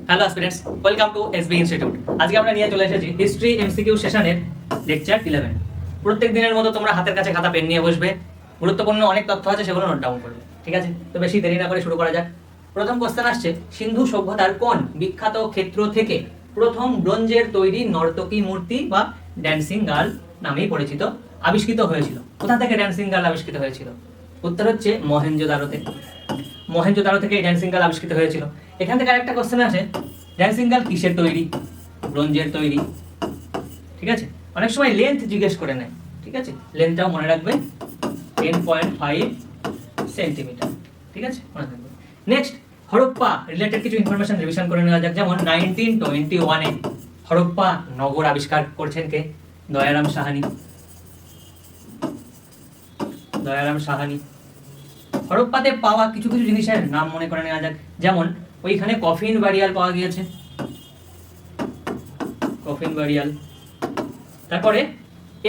Hello aspirants, welcome to SB institute. আজকে আমরা নিয়ে চলে এসেছি হিস্ট্রি এমসিকিউ সেশনের লেকচার 11। প্রত্যেক দিনের মতো তোমরা হাতের কাছে খাতা পেন নিয়ে বসবে। গুরুত্বপূর্ণ অনেক তথ্য আছে, সেগুলো নোট ডাউন করবে। ঠিক আছে, তো বেশি দেরি না করে শুরু করা যাক। প্রথম কোশ্চেন আসছে, সিন্ধু সভ্যতার কোন বিখ্যাত ক্ষেত্র থেকে প্রথম ব্রোঞ্জের তৈরি নর্তকী মূর্তি বা ড্যান্সিং গার্ল নামেই পরিচিত আবিষ্কৃত হয়েছিল? কোথা থেকে ড্যান্সিং গার্ল আবিষ্কৃত হয়েছিল? উত্তর হচ্ছে মহেঞ্জোদারো থেকে। মহেঞ্জোদারো থেকে ড্যান্সিং গার্ল আবিষ্কৃত হয়েছিল। এখান থেকে আরেকটা কোশ্চেন আসে, ড্যান্সিং গার্ল কিসের তৈরি? ব্রোঞ্জের তৈরি। ঠিক আছে, অনেক সময় লেন্থ জিজ্ঞেস করে নেয়। ঠিক আছে, লেন্থটাও মনে রাখবে, 10.5 সেন্টিমিটার। ঠিক আছে, মনে রাখবে। নেক্সট, হরপ্পা রিলেটেড কিছু ইনফরমেশন রিভিশন করে নেওয়া যাক। যেমন 1921-এ হরপ্পা নগর আবিষ্কার করছেন কে? দয়ারাম সাহানি। দয়ারাম সাহানি। হরপ্পাতে পাওয়া কিছু কিছু জিনিসের নাম মনে করে নেওয়া যাক। যেমন ওইখানে কফিন বারিয়াল পাওয়া গিয়েছে, কফিন বারিয়াল। তারপরে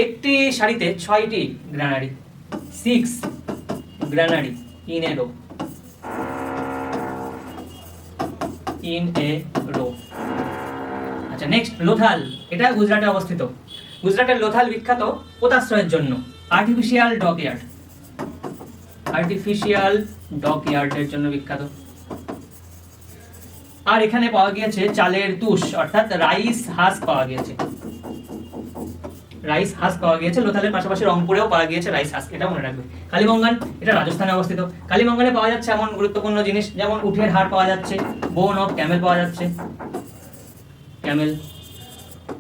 একটি শাড়িতে 6টি granary, 6 granary in a row, in a row. আচ্ছা, নেক্সট, লোথাল, এটা গুজরাটে অবস্থিত। গুজরাটের লোথাল বিখ্যাত পোতাশ্রয়ের জন্য। আর্টিফিশিয়াল ডকইয়ার্ড, আর্টিফিশিয়াল ডকইয়ার্ডের জন্য বিখ্যাত। আর এখানে পাওয়া গিয়েছে চালের তুষ, অর্থাৎ রাইস হাস্ক পাওয়া গিয়েছে। রাইস হাস্ক পাওয়া গিয়েছে লোথালের পাশাপাশি রংপুরেও পাওয়া গিয়েছে রাইস হাস্ক, এটা মনে রাখবে। কালীবঙ্গান, এটা রাজস্থানে অবস্থিত। কালীবঙ্গানে পাওয়া যাচ্ছে এমন গুরুত্বপূর্ণ জিনিস যেমন উটের হাড় পাওয়া যাচ্ছে, বোন অফ ক্যামেল পাওয়া যাচ্ছে, ক্যামেল।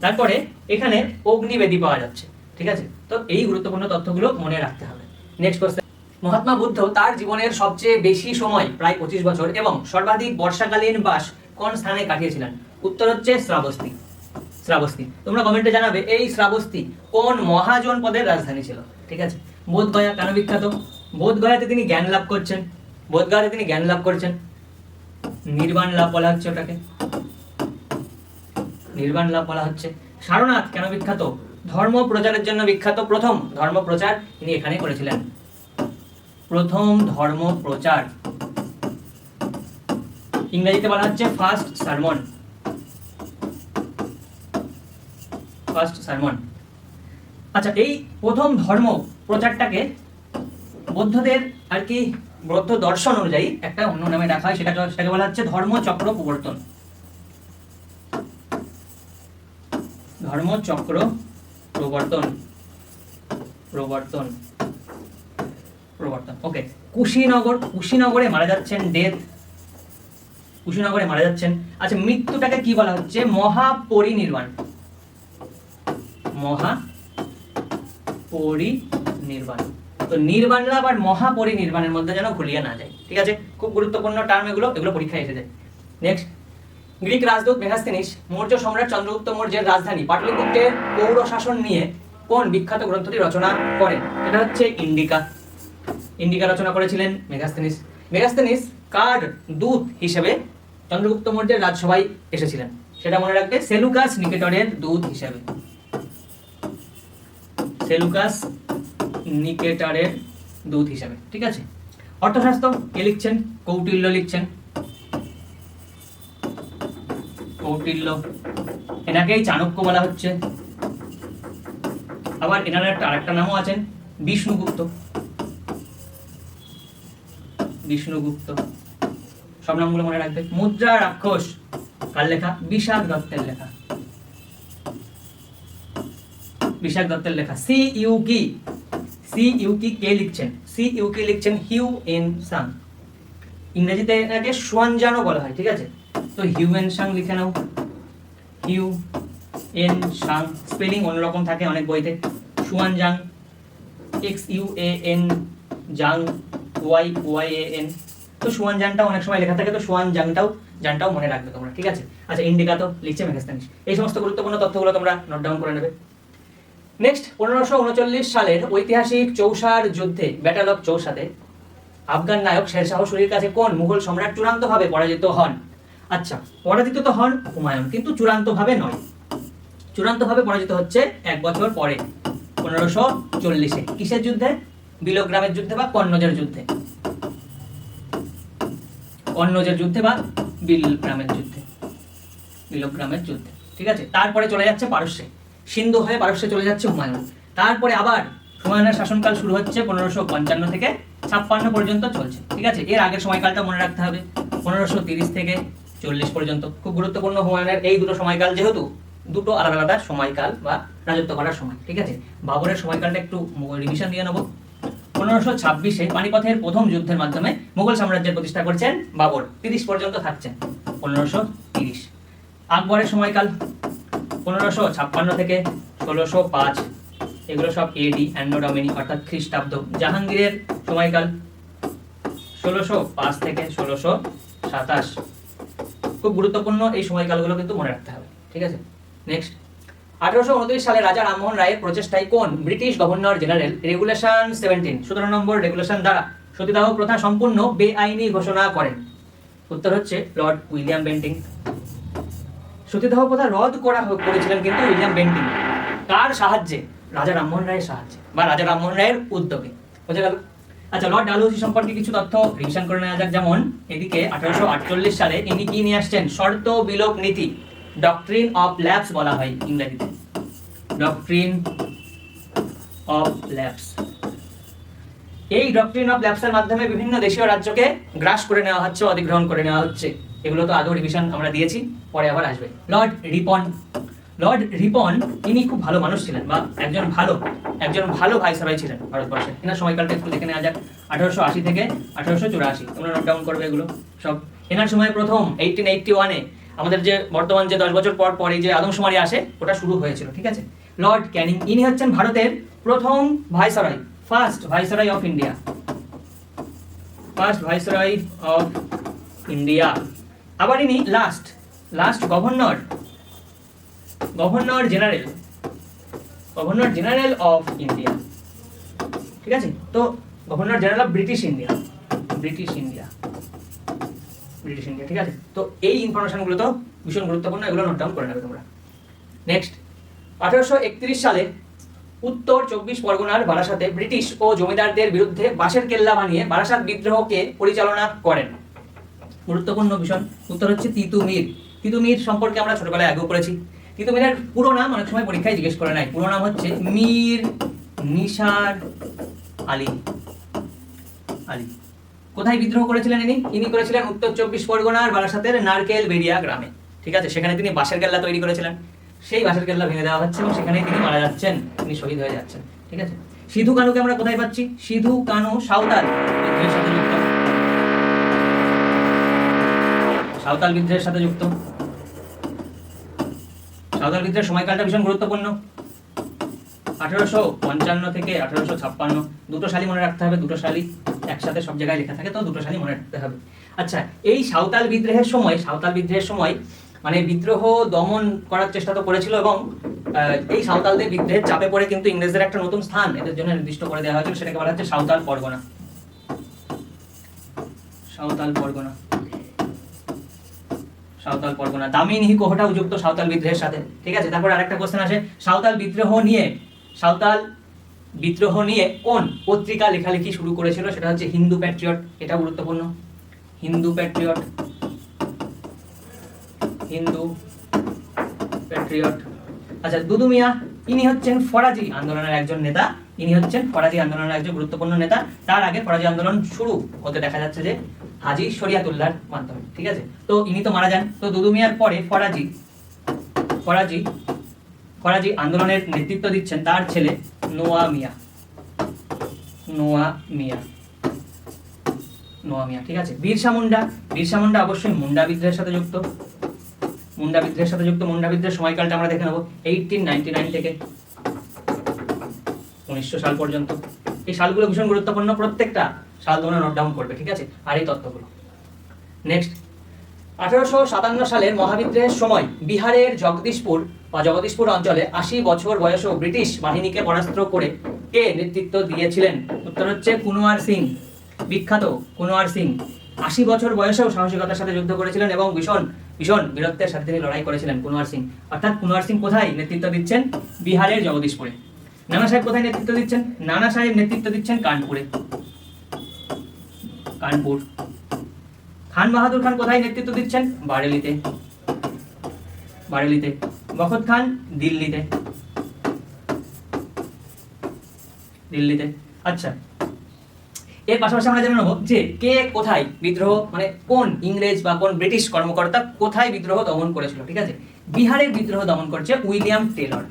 তারপরে এখানে অগ্নিবেদী পাওয়া যাচ্ছে। ঠিক আছে, তো এই গুরুত্বপূর্ণ তথ্যগুলো মনে রাখতে হবে। নেক্সট কোশ্চেন, মহাত্মা বুদ্ধ তার জীবনের সবচেয়ে বেশি সময় প্রায় 25 বছর এবং সর্বাধিক বর্ষাকালীন বাস কোন স্থানে কাটিয়েছিলেন? উত্তর হচ্ছে শ্রাবস্তি। শ্রাবস্তি। তোমরা কমেন্টে জানাবে এই শ্রাবস্তি কোন মহাজনপদের রাজধানী ছিল। ঠিক আছে, বোধগয়া কেন বিখ্যাত? বোধগয়াতে তিনি জ্ঞান লাভ করছেন, বোধগয়াতে তিনি জ্ঞান লাভ করছেন। নির্বাণ লাভ বলা হচ্ছে ওটাকে, নির্বাণ লাভ বলা হচ্ছে। সারনাথ কেন বিখ্যাত? ধর্ম প্রচারের জন্য বিখ্যাত। প্রথম ধর্ম প্রচার তিনি এখানে করেছিলেন, প্রথম ধর্ম প্রচার। ইংরেজিতে বলা হচ্ছে ফার্স্ট সারমন, ফার্স্ট সারমন। আচ্ছা, এই প্রথম ধর্ম প্রচারটাকে বৌদ্ধদের আর কি বৌদ্ধ দর্শন অনুযায়ী একটা অন্য নামে রাখা হয়, সেটাকে বলা হচ্ছে ধর্মচক্র প্রবর্তন। ধর্মচক্র প্রবর্তন, প্রবর্তন, প্রবর্তন। ওকে, কুশীনগর, কুশীনগরে মারা যাচ্ছেন, ডেথ, কুশীনগরে মারা যাচ্ছেন। আচ্ছা, মৃত্যুটাকে কি বলা হচ্ছে? মহাপরিনির্বাণ, মহাপরিনির্বাণ। তো নির্বাণ লাভ আর মহাপরিনির্বাণের মধ্যে যেন ভুলিয়ে না যায়। ঠিক আছে, খুব গুরুত্বপূর্ণ টার্ম এগুলো, এগুলো পরীক্ষায় এসে যায়। Next, Greek Rajdoot Megasthenes Maurya সম্রাট চন্দ্রগুপ্ত মৌর্যের রাজধানী পাটলিপুত্রের পৌর শাসন নিয়ে কোন বিখ্যাত গ্রন্থটি রচনা করেন? এটা হচ্ছে ইন্ডিকা। ইন্ডিকা রচনা করেছিলেন মেগাস্থেনিস। মেগাস্থেনিস কার দূত হিসেবে চন্দ্রগুপ্ত মৌর্যের রাজসভায় এসেছিলেন? সেটা মনে রাখবে, সেলুকাস নিকেটরের দূত হিসেবে, সেলুকাস নিকেটরের দূত হিসেবে। ঠিক আছে, অর্থশাস্ত্র কে লিখছেন? কৌটিল্য লিখছেন, কৌটিল্য। এনাকেই চাণক্য বলা হচ্ছে। আবার এনার আরেকটা নামও আছেন, বিষ্ণুগুপ্ত, বিষ্ণুগুপ্ত। সব নামগুলো মনে রাখবে। মুদ্রা রাক্ষস কার লেখা? বিশাখ দত্তের লেখা, বিশাখ দত্তের লেখা। সি ইউকি, সি ইউকি কে লিখছেন? সি ইউকি লিখছেন হিউ এন সাং। ইংরেজিতে এটাকে সুয়ানজানো বলা হয়। ঠিক আছে, তো হিউ এন সাং লিখে নাও, হিউ এন সাং। স্পেলিং অন্যরকম থাকে অনেক বইতে। সুয়ানজাং, XUAN, জাং YYAN। তো সুয়ানজাংটাও অনেক সময় লেখা থাকে, তো সুয়ানজাংটাও জানটাও মনে রাখবে তোমরা। ঠিক আছে, আচ্ছা, ইন্ডিকা তো লিখছে মেগাস্থেনিস। এই সমস্ত গুরুত্বপূর্ণ তথ্যগুলো তোমরা নোট ডাউন করে নেবে। নেক্সট, 1539 সালের ঐতিহাসিক চৌসার যুদ্ধে, ব্যাটল অফ চৌসাতে আফগান নায়ক শেরশাহ সুরির কাছে কোন মুঘল সম্রাট চূড়ান্তভাবে পরাজিত হন? আচ্ছা, পরাজিত তো হন হুমায়ুন, কিন্তু চূড়ান্তভাবে নয়। চূড়ান্তভাবে পরাজিত হচ্ছে 1 বছর পরে, 1540-এ। কিসের যুদ্ধে? বিলগ্রামের যুদ্ধে বা কন্নজের যুদ্ধে, কন্নজের যুদ্ধে বা বিলগ্রামের যুদ্ধে। কিলোগ্রামের যুদ্ধে, ঠিক আছে। তারপরে চলে যাচ্ছে পারস্যে, সিন্ধু হয়ে পারস্যে চলে যাচ্ছে হুমায়ুন। তারপরে আবার হুমায়ুনের শাসনকাল শুরু হচ্ছে 1555 থেকে 56 পর্যন্ত চলছে, ঠিক আছে। এর আগের সময়কালটা মনে রাখতে হবে, 1530 থেকে 40 পর্যন্ত। খুব গুরুত্বপূর্ণ হুমায়ুনের এই দুটো সময়কাল, যেহেতু দুটো আলাদা আলাদা সময়কাল বা রাজত্ব করার সময়, ঠিক আছে। বাবরের সময়কালটা একটু রিভিশন দিয়ে নেবো। 1526-এ পানিপথের প্রথম যুদ্ধের মাধ্যমে মুঘল সাম্রাজ্যের প্রতিষ্ঠা করছেন বাবর, 30 পর্যন্ত থাকছেন 1530। আকবরের সময়কাল 1556 থেকে 1605, এগুলো সব এডি অ্যান্নো ডমিনি অর্থাৎ খ্রিস্টাব্দ। জাহাঙ্গীরের সময়কাল 1605 থেকে 1627। খুব গুরুত্বপূর্ণ এই সময়কালগুলো কিন্তু মনে রাখতে হবে, ঠিক আছে। নেক্সট, 1829 সালে রাজা রামমোহন রায়ের প্রচেষ্টায় কোন ব্রিটিশ গভর্নর জেনারেল রেগুলেশন 17 17 নম্বর রেগুলেশন দ্বারা সতীদাহ প্রথা সম্পূর্ণ বেআইনি ঘোষণা করেন? উত্তর হচ্ছে লর্ড উইলিয়াম বেন্টিং। সতীদাহ প্রথা রদ করেছিলেন কিন্তু উইলিয়াম বেন্টিং। কার সাহায্যে? রাজা রামমোহন রায়ের সাহায্যে বা রাজা রামমোহন রায়ের উদ্যোগে। বোঝা গেল? আচ্ছা, লর্ড ডালহৌসি সম্পর্কে কিছু তথ্য রিভিশন করে নেওয়া যাক। যেমন এদিকে 1848 সালে ইনি কি নিয়ে আসছেন? শর্ত বিলোপ নীতি, ডক্ট্রিন অফ ল্যাপস বলা হয় ইংরেজিতে, ডক্ট্রিন অফ ল্যাপস। এই ডক্ট্রিন অফ ল্যাপসের মাধ্যমে বিভিন্ন দেশীয় রাজ্যকে গ্রাস করে নেওয়া হচ্ছে, অধিগ্রহণ করে নেওয়া হচ্ছে। এগুলো তো আগেও রিভিশন আমরা দিয়েছি, পরে আবার আসবে। লর্ড রিপন, লর্ড রিপন ইনি খুব ভালো মানুষ ছিলেন বা একজন ভালো ভাইসরয় ছিলেন ভারতবর্ষে। এনার সময়কালটা একটু দেখে নেওয়া যাক। 1880 থেকে 1884, তোমরা নোট ডাউন করবে এগুলো সব। এনার সময় প্রথম 1881-এ আমাদের যে বর্তমান যে 10 বছর পর পরে যে আদমশুমারি আসে ওটা শুরু হয়েছিল, ঠিক আছে। লর্ড ক্যানিং ইনি হচ্ছেন ভারতের প্রথম viceroy, first viceroy of India, first viceroy of India. আবার ইনি last governor general of India, ঠিক আছে। তো governor general of British India, ঠিক আছে। তো এই ইনফরমেশনগুলো তো ভীষণ গুরুত্বপূর্ণ, এগুলো নোট ডাউন করে নেবে তোমরা। নেক্সট, 1831 সালে উত্তর 24 পরগনার বারাসাতে ব্রিটিশ ও জমিদারদের বিরুদ্ধে বাঁশের কেল্লা বানিয়ে বারাসাত বিদ্রোহকে পরিচালনা করেন? গুরুত্বপূর্ণ ভীষণ। উত্তর হচ্ছে তিতুমির। তিতুমির সম্পর্কে আমরা ছোটবেলায় আগেও পড়েছি। তিতুমিরের পুরো নাম অনেক সময় পরীক্ষায় জিজ্ঞেস করে নাই। পুরো নাম হচ্ছে মীর নিসার আলী। কোথায় বিদ্রোহ করেছিলেন ইনি করেছিলেন উত্তর 24 পরগনার বারাসাতের নারকেল বেরিয়া গ্রামে, ঠিক আছে। সেখানে তিনি বাঁশের কেল্লা তৈরি করেছিলেন। সেই বাঁশের কেল্লা ভেঙে দেওয়া হচ্ছে এবং সেখানেই তিনি মারা যাচ্ছেন, তিনি শহীদ হয়ে যাচ্ছেন, ঠিক আছে। সিধু কানুকে আমরা কোথায় পাচ্ছি? সিধু কানু সাঁওতাল বিদ্রোহের সাথে যুক্ত। সাঁওতাল বিদ্রোহের সময়কালটা ভীষণ গুরুত্বপূর্ণ, 1855 থেকে 1856। দুটো সালই মনে রাখতে হবে, দুটো সালই একসাথে সব জায়গায় লেখা থাকে, তো দুটো সালই মনে রাখতে হবে। আচ্ছা, এই সাঁওতাল বিদ্রোহের সময় মানে বিদ্রোহ দমন করার চেষ্টা তো করেছিল এবং এই সাঁওতালদের বিদ্রোহের চাপে পড়ে কিন্তু ইংরেজদের একটা নতুন স্থান এদের জন্য নির্দিষ্ট করে দেওয়া হয়েছিল, সেটাকে বলা হচ্ছে সাঁওতাল পরগনা। দামিনী কোহটাও যুক্ত সাঁওতাল বিদ্রোহের সাথে, ঠিক আছে। তারপর আরেকটা কোশ্চেন আসে, সাঁওতাল বিদ্রোহ নিয়ে কোন পত্রিকা লেখালেখি শুরু করেছিল? সেটা হচ্ছে হিন্দু প্যাট্রিয়ট। এটা গুরুত্বপূর্ণ, হিন্দু প্যাট্রিয়ট। আচ্ছা, দুদু মিয়া ইনি হচ্ছেন ফরাজি আন্দোলনের একজন নেতা, গুরুত্বপূর্ণ নেতা। তার আগে ফরাজি আন্দোলন শুরু হতে দেখা যাচ্ছে যে হাজী শরিয়াতুল্লাহর মাধ্যমে, ঠিক আছে। তো ইনি তো মারা যান। তো দুদু মিয়ার পরে ফরাজি আন্দোলনের নেতৃত্ব দিচ্ছেন তার ছেলে নোয়া মিয়া, ঠিক আছে। বিরসা মুন্ডা অবশ্যই মুন্ডা বিদ্রোহের সাথে যুক্ত। মুন্ডা বিদ্রোহের সময়কালটা আমরা দেখে নেব 1899 থেকে 1900 সাল পর্যন্ত। এই সালগুলো ভীষণ গুরুত্বপূর্ণ, প্রত্যেকটা সাল তোমরা নোট ডাউন করবে, ঠিক আছে। আর এই তথ্যগুলো। নেক্সট, 1857 সালের মহাবিদ্রোহের সময় বিহারের জগদীশপুর অঞ্চলে 80 বছর বয়সেও ব্রিটিশ বাহিনীকে পরাস্ত করে কে নেতৃত্ব দিয়েছিলেন? উত্তর হচ্ছে কুনওয়ার সিং, বিখ্যাত কুনওয়ার সিং। 80 বছর বয়সেও সাহসিকতার সাথে যুদ্ধ করেছিলেন এবং ভীষণ বীরত্বের সাথে তিনি লড়াই করেছিলেন কুনওয়ার সিং। অর্থাৎ কুনওয়ার সিং কোথায় নেতৃত্ব দিচ্ছেন? বিহারের জগদীশপুরে। নানা সাহেব কোথায় নেতৃত্ব দিচ্ছেন? নানা সাহেব নেতৃত্ব দিচ্ছেন কানপুর। খান বাহাদুর খান কোথায় নেতৃত্ব দিচ্ছেন? বারেলিতে। বারেলিতে, বখত খান দিল্লিতে। আচ্ছা, এর পাশাপাশি আমরা জেনে নেব যে কে কোথায় বিদ্রোহ, মানে কোন ইংরেজ বা কোন ব্রিটিশ কর্মকর্তা কোথায় বিদ্রোহ দমন করেছিল। ঠিক আছে, বিহারের বিদ্রোহ দমন করছে উইলিয়াম টেলর।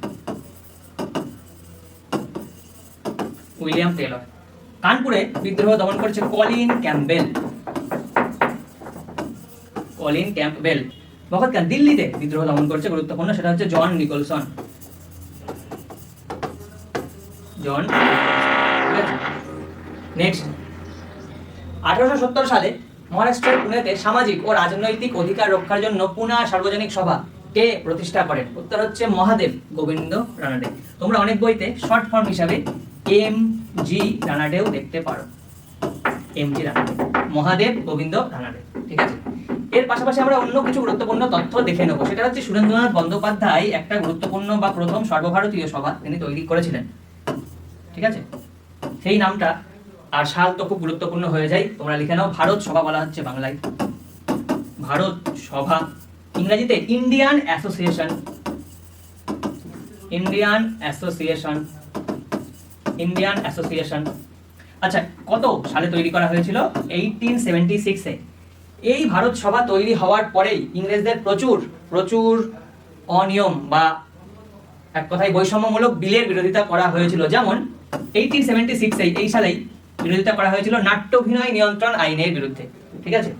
কানপুরে বিদ্রোহ দমন করছে কলিন ক্যাম্পবেল। বখত খান দিল্লিতে বিদ্রোহ দমন করছে, গুরুত্বপূর্ণ, সেটা হচ্ছে জন নিকলসন। নেক্সট, 1870 সালে মহারাষ্ট্রের পুনেতে সামাজিক ও রাজনৈতিক অধিকার রক্ষার জন্য পুনা সার্বজনিক সভা কে প্রতিষ্ঠা করেন? উত্তর হচ্ছে মহাদেব গোবিন্দ রানাডে। তোমরা অনেক বইতে শর্ট ফর্ম হিসাবে MG রানাডেও দেখতে পারো। MG রানাডে, মহাদেব গোবিন্দ রানাডে। ঠিক আছে, এর পাশাপাশি আমরা অন্য কিছু গুরুত্বপূর্ণ তথ্য দেখে নেব। সেটা হচ্ছে সুরেন্দ্রনাথ বন্দ্যোপাধ্যায় একটা গুরুত্বপূর্ণ বা প্রথম সর্বভারতীয় সভা তিনি তৈরি করেছিলেন। ঠিক আছে, সেই নামটা আর সাল তো খুব গুরুত্বপূর্ণ হয়ে যায়, তোমরা লিখে নাও। ভারত সভা বলা হচ্ছে বাংলায়, ভারত সভা। ইংরেজিতে ইন্ডিয়ান অ্যাসোসিয়েশন। আচ্ছা, কত সালে তৈরি করা হয়েছিল? 1876 এ। এই ভারত সভা তৈরি হওয়ার পরেই ইংরেজদের প্রচুর অনিয়ম বা এক কথায় বৈষম্যমূলক বিলের বিরোধিতা করা হয়েছিল। যেমন 1876 এই সালেই বিরোধিতা করা হয়েছিল নাট্যাভিনয় নিয়ন্ত্রণ আইনের বিরুদ্ধে। ঠিক আছে,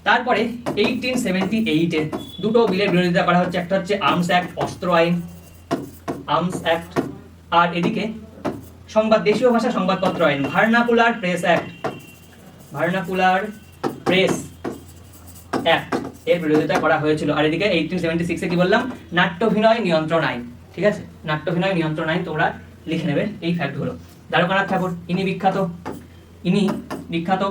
তারপরে 1878 এ দুটো বিলের বিরোধিতা করা হচ্ছে, একটা হচ্ছে আর্মস অ্যাক্ট, অস্ত্র আইন, আর্মস অ্যাক্ট, আর এদিকে দেশীয় ভাষা সংবাদপত্র আইন, ভার্নাকুলার প্রেস অ্যাক্ট এর বিরোধিতা করা হয়েছিল। আর এদিকে 1876 এ কি বললাম? নাট্যাভিনয় নিয়ন্ত্রণ আইন। ঠিক আছে, নাট্যাভিনয় নিয়ন্ত্রণ আইন তোমরা লিখে নেবে এই ফ্যাক্টগুলো। দ্বারকানাথ ঠাকুর ইনি বিখ্যাত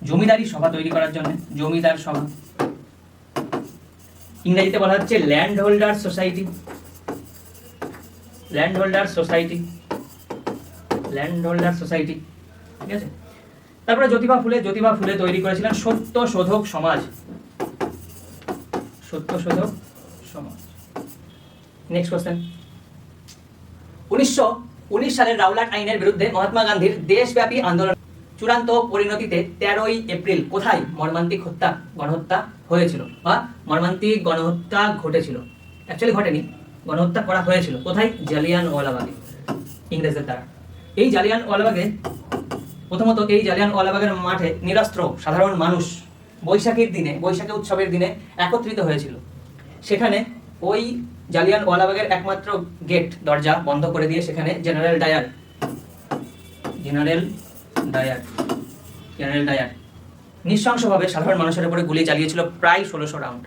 জমিদারি সভা তৈরি করার জন্য, জমিদার সভা। ইংরেজিতে বলা হচ্ছে ল্যান্ড হোল্ডার সোসাইটি। ঠিক আছে, তারপরে জ্যোতিবা ফুলে তৈরি করেছিলেন সত্য শোধক সমাজ। নেক্সট কোশ্চেন, 1919 সালের রাওলাট আইনের বিরুদ্ধে মহাত্মা গান্ধীর দেশব্যাপী আন্দোলন চূড়ান্ত পরিণতিতে 13ই এপ্রিল কোথায় মর্মান্তিক গণহত্যা হয়েছিল বা মর্মান্তিক গণহত্যা ঘটেছিল? অ্যাকচুয়ালি ঘটেনি, গণহত্যা করা হয়েছিল। কোথায়? জালিয়ানওয়ালাবাগে, ইংরেজদের দ্বারা। এই জালিয়ানওয়ালাবাগের মাঠে নিরস্ত্র সাধারণ মানুষ বৈশাখী উৎসবের দিনে একত্রিত হয়েছিল। সেখানে ওই জালিয়ানওয়ালাবাগের একমাত্র দরজা বন্ধ করে দিয়ে সেখানে জেনারেল ডায়ার নৃশংসভাবে সাধারণ মানুষের উপরে গুলি চালিয়েছিল প্রায় 1600 রাউন্ড।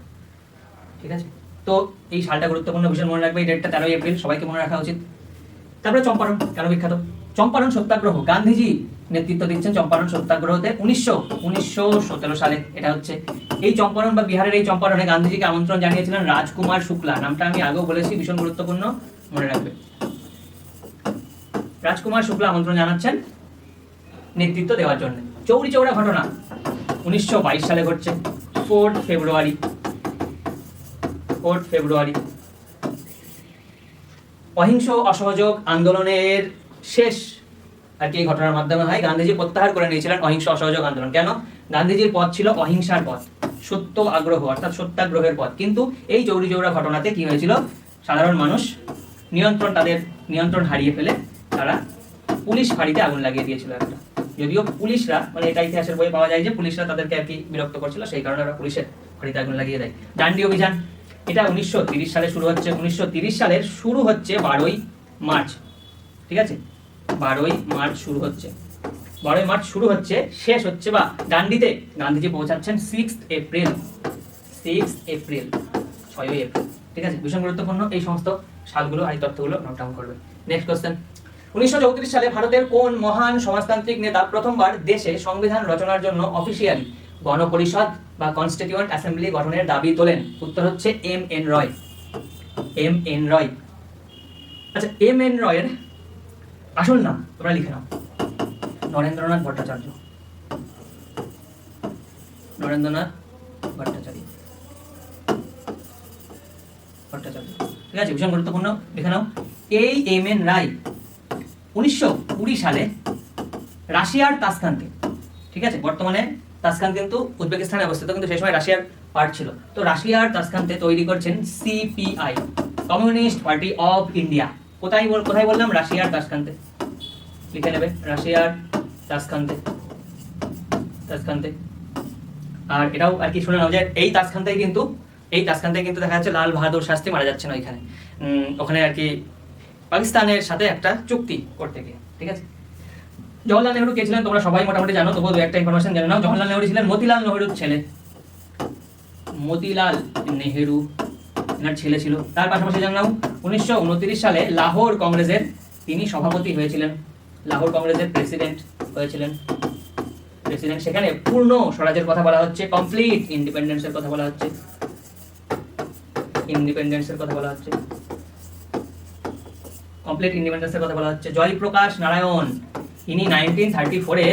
ঠিক আছে, তো এই সালটা গুরুত্বপূর্ণ, ভীষণ মনে রাখবে। এই ডেটটা 13ই এপ্রিল, সবাইকে মনে রাখা উচিত। তারপরে চম্পারণ কেন বিখ্যাত? চম্পারণ সত্যাগ্রহ, গান্ধীজি নেতৃত্ব দিচ্ছেন চম্পারণ সত্যাগ্রহতে 1917 সালে। এটা হচ্ছে এই চম্পারণ বা বিহারের এই চম্পারণে গান্ধীজিকে আমন্ত্রণ জানিয়েছিলেন রাজকুমার শুক্লা। নামটা আমি আগেও বলেছি, ভীষণ গুরুত্বপূর্ণ, মনে রাখবে। রাজকুমার শুক্লা আমন্ত্রণ জানাচ্ছেন নেতৃত্ব দেওয়ার জন্য। চৌরি চৌরা ঘটনা 1922 সালে ঘটছে, 4 ফেব্রুয়ারি। অহিংস অসহযোগ আন্দোলনের শেষ আর কি এই ঘটনার মাধ্যমে হয়। গান্ধীজি প্রত্যাহার করে নিয়েছিলেন অহিংস অসহযোগ আন্দোলন। কেন? গান্ধীজির পথ ছিল অহিংসার পথ, সত্য আগ্রহ অর্থাৎ সত্যাগ্রহের পথ। কিন্তু এই চৌরি চৌরা ঘটনাতে কি হয়েছিল? সাধারণ মানুষ তাদের নিয়ন্ত্রণ হারিয়ে ফেলে তারা পুলিশ ফাঁড়িতে আগুন লাগিয়ে দিয়েছিল একটা। যদিও পুলিশরা, মানে এটা ইতিহাসের বইয়ে পাওয়া যায় যে পুলিশরা তাদেরকে আর কি বিরক্ত করছিল, সেই কারণে ওরা পুলিশের ফাঁড়িতে আগুন লাগিয়ে দেয়। ডান্ডি অভিযান, এটা 1930 সালে শুরু হচ্ছে। 1930 সালের শুরু হচ্ছে 12ই মার্চ। ঠিক আছে, 12ই মার্চ শুরু হচ্ছে, শেষ হচ্ছে বা ডান্ডিতে গান্ধীজি পৌঁছাচ্ছেন 6 এপ্রিল। 6ই এপ্রিল। ঠিক আছে, ভীষণ গুরুত্বপূর্ণ এই সমস্ত সালগুলো আর তথ্যগুলো নোট ডাউন করবে। নেক্সট কোশ্চেন, 1934 সালে ভারতের কোন মহান সমাজতান্ত্রিক নেতা প্রথমবার দেশে সংবিধান রচনার জন্য অফিসিয়ালি গণপরিষদ বা কনস্টিটিউয়েন্ট অ্যাসেম্বলি গঠনের দাবি তোলেন? উত্তর হচ্ছে M.N. রয়। আচ্ছা, M.N. রয়ের আসল নাম তোমরা লিখে নাও, নরেন্দ্রনাথ ভট্টাচার্য। ভট্টাচার্য। ঠিক আছে, ভীষণ গুরুত্বপূর্ণ, দেখে নাও। এই এম এন রায় 1920 সালে রাশিয়ার তাসখান্তে, ঠিক আছে, বর্তমানে তাসখান কিন্তু উজবেকিস্তানে অবস্থিত, কিন্তু সেই সময় রাশিয়ার পার্ট ছিল। তো রাশিয়ার তাসখান্তে তৈরি করছেন CPI, communist party of India. কোথায় বললাম? রাশিয়ার তাসখান্তে, লিখে নেবে, রাশিয়ার তাসখান্তে। আর এটাও আর কি শুনে নাও যে এই তাসখান্তেই কিন্তু দেখা যাচ্ছে লাল বাহাদুর শাস্ত্রী মারা যাচ্ছেন ওইখানে, ওখানে আর কি পাকিস্তানের সাথে একটা চুক্তি করতে গিয়ে। ঠিক আছে, জওহরলাল নেহরু কে ছিলেন তোমরা সবাই মোটামুটি জানো, তবুও দু একটা ইনফরমেশন জেনে নাও। জওহরলাল নেহরু ছিলেন মতিলাল নেহরুর ছেলে, মতিলাল নেহরু এনার ছেলে ছিল। তার পাশাপাশি জানো 1929 সালে লাহোর কংগ্রেসের তিনি সভাপতি হয়েছিলেন, লাহোর কংগ্রেসের প্রেসিডেন্ট হয়েছিলেন। সেখানে পূর্ণ স্বরাজের কথা বলা হচ্ছে, কমপ্লিট ইন্ডিপেন্ডেন্সের কথা বলা হচ্ছে, জয়প্রকাশ নারায়ণ ইনি 1934-এ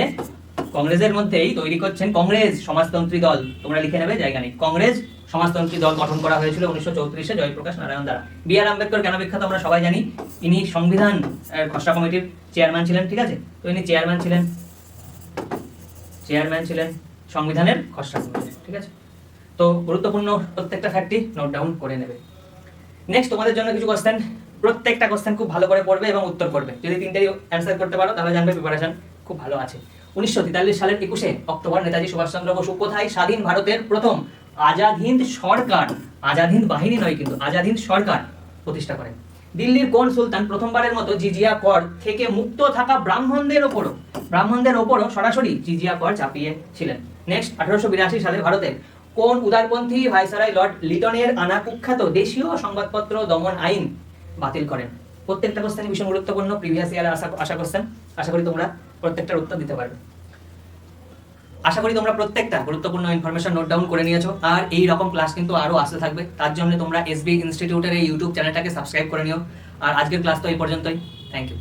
কংগ্রেসের মধ্যেই তৈরি করছেন কংগ্রেস সমাজতন্ত্রী দল। তোমরা লিখে নেবে, জায়গা নেই। কংগ্রেস সমাজতন্ত্রী দল গঠন করা হয়েছিল 1934-এ জয়প্রকাশ নারায়ণ দ্বারা। বি আর আম্বেদকর কেন বিখ্যাত আমরা সবাই জানি, ইনি সংবিধান খসড়া কমিটির চেয়ারম্যান ছিলেন। ঠিক আছে, তো ইনি চেয়ারম্যান ছিলেন সংবিধানের খসড়া কমিটির। ঠিক আছে, তো গুরুত্বপূর্ণ প্রত্যেকটা ফ্যাক্টই নোট ডাউন করে নেবে। নেক্সট তোমাদের জন্য কিছু কোশ্চেন, প্রত্যেকটা কোশ্চেন খুব ভালো করে পড়বে এবং উত্তর করবে। যদি তিনটেই অ্যান্সার করতে পারো তাহলে জানবে প্রিপারেশন খুব ভালো আছে। 1943 সালের 21শে অক্টোবর নেতাজি সুভাষচন্দ্র বসু কোথায় স্বাধীন ভারতের প্রথম আজাদ হিন্দ সরকার, আজাদ হিন্দ বাহিনী নয় কিন্তু, আজাদ হিন্দ সরকার প্রতিষ্ঠা করেন? দিল্লির কোন সুলতান প্রথমবারের মতো জিজিয়া কর থেকে মুক্ত থাকা ব্রাহ্মণদের ওপরও সরাসরি জিজিয়া কর চাপিয়েছিলেন? নেক্সট, 1882 সালে ভারতের কোন উদারপন্থী ভাইসরয় লর্ড লিটনের আনা কুখ্যাত দেশীয় সংবাদপত্র দমন আইন বাতিল করেন? প্রত্যেকটা কোশ্চেন ভীষণ গুরুত্বপূর্ণ, প্রিভিয়াস ইয়ার আশা কোশ্চেন। আশা করি তোমরা প্রত্যেকটার উত্তর দিতে পারবে। আশা করি তোমরা প্রত্যেকটা গুরুত্বপূর্ণ ইনফরমেশন নোট ডাউন করে নিয়েছো। আর এই রকম ক্লাস কিন্তু আরো আসতে থাকবে, তার জন্য তোমরা এসবি ইনস্টিটিউটের এই ইউটিউব চ্যানেলটাকে সাবস্ক্রাইব করে নিও। আর আজকের ক্লাস তো এই পর্যন্তই। Thank you.